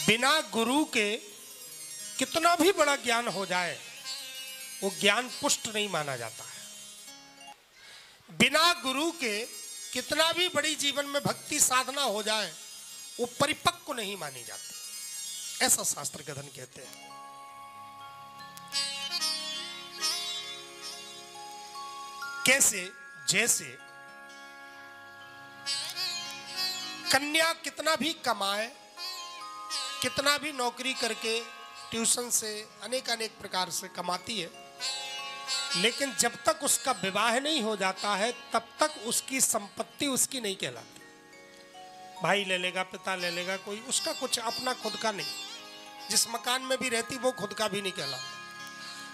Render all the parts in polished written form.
बिना गुरु के कितना भी बड़ा ज्ञान हो जाए वो ज्ञान पुष्ट नहीं माना जाता है। बिना गुरु के कितना भी बड़ी जीवन में भक्ति साधना हो जाए वो परिपक्व नहीं मानी जाती, ऐसा शास्त्र कथन कहते हैं। कैसे? जैसे कन्या कितना भी कमाए, कितना भी नौकरी करके ट्यूशन से अनेक अनेक प्रकार से कमाती है, लेकिन जब तक उसका विवाह नहीं हो जाता है तब तक उसकी संपत्ति उसकी नहीं कहलाती। भाई ले लेगा, पिता ले लेगा, कोई उसका कुछ अपना खुद का नहीं। जिस मकान में भी रहती वो खुद का भी नहीं कहलाता।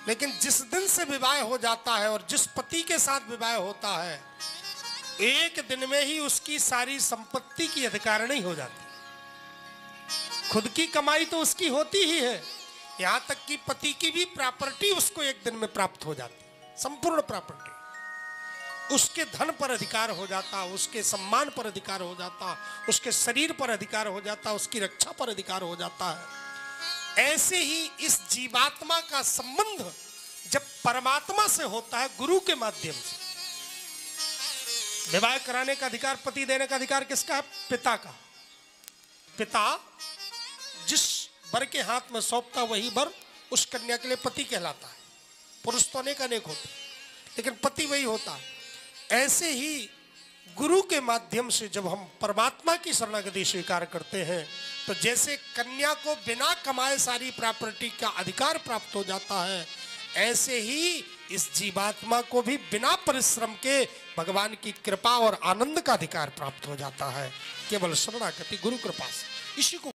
लेकिन जिस दिन से विवाह हो जाता है और जिस पति के साथ विवाह होता है, एक दिन में ही उसकी सारी संपत्ति की अधिकारिणी हो जाती। खुद की कमाई तो उसकी होती ही है, यहां तक कि पति की भी प्रॉपर्टी उसको एक दिन में प्राप्त हो जाती, संपूर्ण प्रॉपर्टी। उसके धन पर अधिकार हो जाता, उसके सम्मान पर अधिकार हो जाता, उसके शरीर पर अधिकार हो जाता, उसकी रक्षा पर अधिकार हो जाता है। ऐसे ही इस जीवात्मा का संबंध जब परमात्मा से होता है गुरु के माध्यम से, विवाह कराने का अधिकार, पति देने का अधिकार किसका है? पिता का। पिता जिस वर के हाथ में सौंपता वही वर उस कन्या के लिए पति कहलाता है। पुरुष तो अनेक अनेक होते लेकिन पति वही होता है। ऐसे ही गुरु के माध्यम से जब हम परमात्मा की शरणागति स्वीकार करते हैं तो जैसे कन्या को बिना कमाए सारी प्रॉपर्टी का अधिकार प्राप्त हो जाता है, ऐसे ही इस जीवात्मा को भी बिना परिश्रम के भगवान की कृपा और आनंद का अधिकार प्राप्त हो जाता है, केवल शरणागति गुरु कृपा से। इसी को